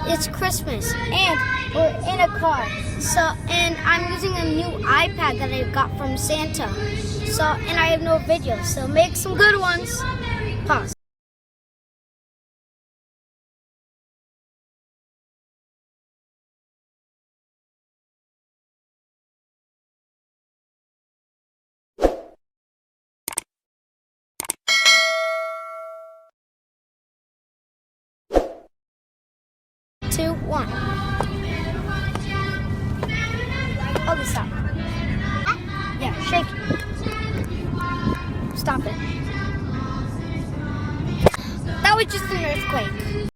it's Christmas and we're in a car. And I'm using a new iPad that I got from Santa. And I have no video. So make some good ones. Pause. Two, one. Oh, stop. Yeah, shake it. Stop it. That was just an earthquake.